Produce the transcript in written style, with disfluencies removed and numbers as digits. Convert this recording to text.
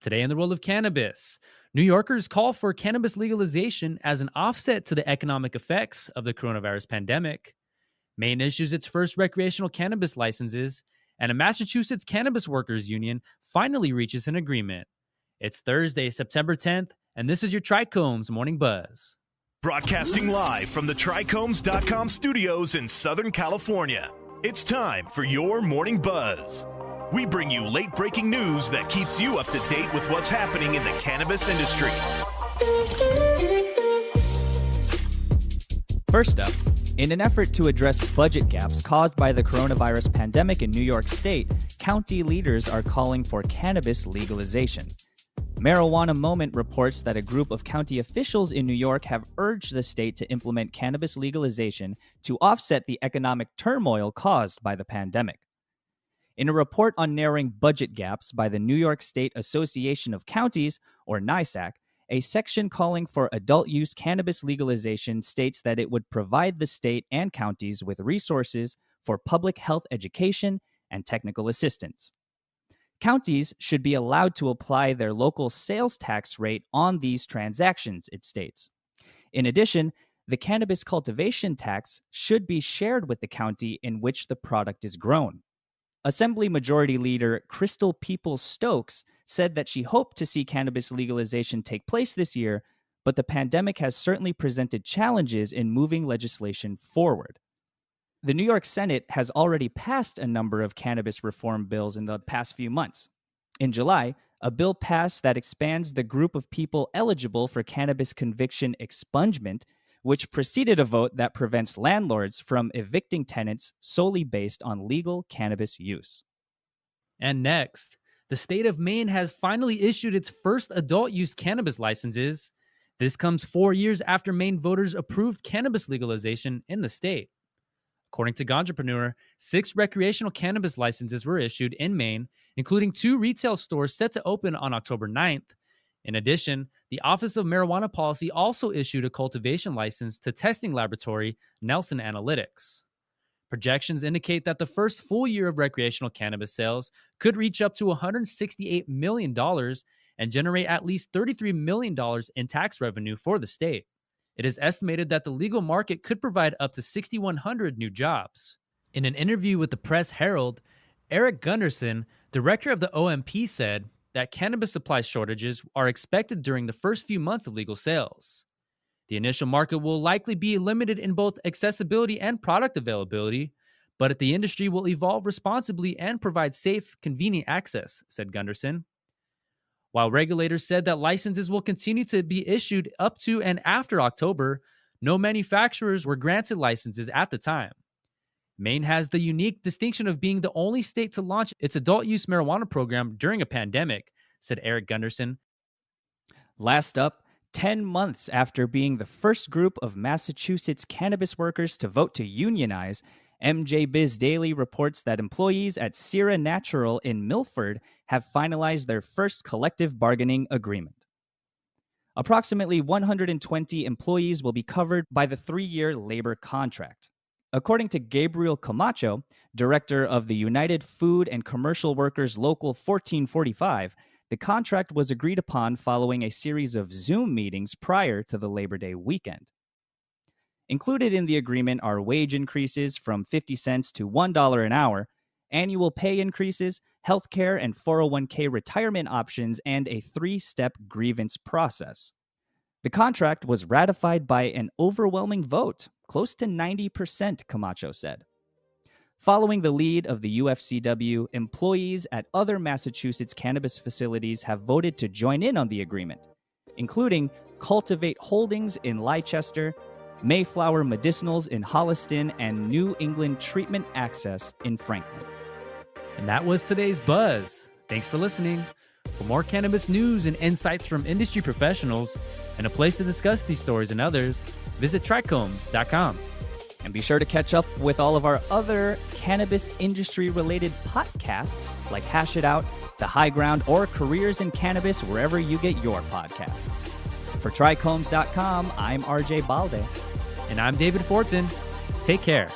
Today in the world of cannabis, New Yorkers call for cannabis legalization as an offset to the economic effects of the coronavirus pandemic. Maine issues its first recreational cannabis licenses, and a Massachusetts cannabis workers union finally reaches an agreement. It's Thursday, September 10th, and this is your TRICHOMES Morning Buzz. Broadcasting live from the TRICHOMES.com studios in Southern California, it's time for your Morning Buzz. We bring you late-breaking news that keeps you up to date with what's happening in the cannabis industry. First up, in an effort to address budget gaps caused by the coronavirus pandemic in New York State, county leaders are calling for cannabis legalization. Marijuana Moment reports that a group of county officials in New York have urged the state to implement cannabis legalization to offset the economic turmoil caused by the pandemic. In a report on narrowing budget gaps by the New York State Association of Counties, or NYSAC, a section calling for adult-use cannabis legalization states that it would provide the state and counties with resources for public health education and technical assistance. Counties should be allowed to apply their local sales tax rate on these transactions, it states. In addition, the cannabis cultivation tax should be shared with the county in which the product is grown. Assembly Majority Leader Crystal Peoples-Stokes said that she hoped to see cannabis legalization take place this year, but the pandemic has certainly presented challenges in moving legislation forward. The New York Senate has already passed a number of cannabis reform bills in the past few months. In July, a bill passed that expands the group of people eligible for cannabis conviction expungement, which preceded a vote that prevents landlords from evicting tenants solely based on legal cannabis use. And next, the state of Maine has finally issued its first adult-use cannabis licenses. This comes 4 years after Maine voters approved cannabis legalization in the state. According to Ganjapreneur, 6 recreational cannabis licenses were issued in Maine, including 2 retail stores set to open on October 9th. In addition, the Office of Marijuana Policy also issued a cultivation license to testing laboratory Nelson Analytics. Projections indicate that the first full year of recreational cannabis sales could reach up to $168 million and generate at least $33 million in tax revenue for the state. It is estimated that the legal market could provide up to 6,100 new jobs. In an interview with the Press Herald, Eric Gunderson, director of the OMP, said that cannabis supply shortages are expected during the first few months of legal sales. The initial market will likely be limited in both accessibility and product availability, but the industry will evolve responsibly and provide safe, convenient access, said Gunderson. While regulators said that licenses will continue to be issued up to and after October, no manufacturers were granted licenses at the time. Maine has the unique distinction of being the only state to launch its adult-use marijuana program during a pandemic, said Eric Gunderson. Last up, 10 months after being the first group of Massachusetts cannabis workers to vote to unionize, MJ Biz Daily reports that employees at Sierra Natural in Milford have finalized their first collective bargaining agreement. Approximately 120 employees will be covered by the 3-year labor contract. According to Gabriel Camacho, director of the United Food and Commercial Workers Local 1445, the contract was agreed upon following a series of Zoom meetings prior to the Labor Day weekend. Included in the agreement are wage increases from 50 cents to $1 an hour, annual pay increases, healthcare and 401k retirement options, and a 3-step grievance process. The contract was ratified by an overwhelming vote, close to 90%, Camacho said. Following the lead of the UFCW, employees at other Massachusetts cannabis facilities have voted to join in on the agreement, including Cultivate Holdings in Leicester, Mayflower Medicinals in Holliston, and New England Treatment Access in Franklin. And that was today's Buzz. Thanks for listening. For more cannabis news and insights from industry professionals and a place to discuss these stories and others, visit TRICHOMES.com. And be sure to catch up with all of our other cannabis industry-related podcasts like Hash It Out, The High Ground, or Careers in Cannabis wherever you get your podcasts. For TRICHOMES.com, I'm RJ Balde. And I'm David Fortin. Take care.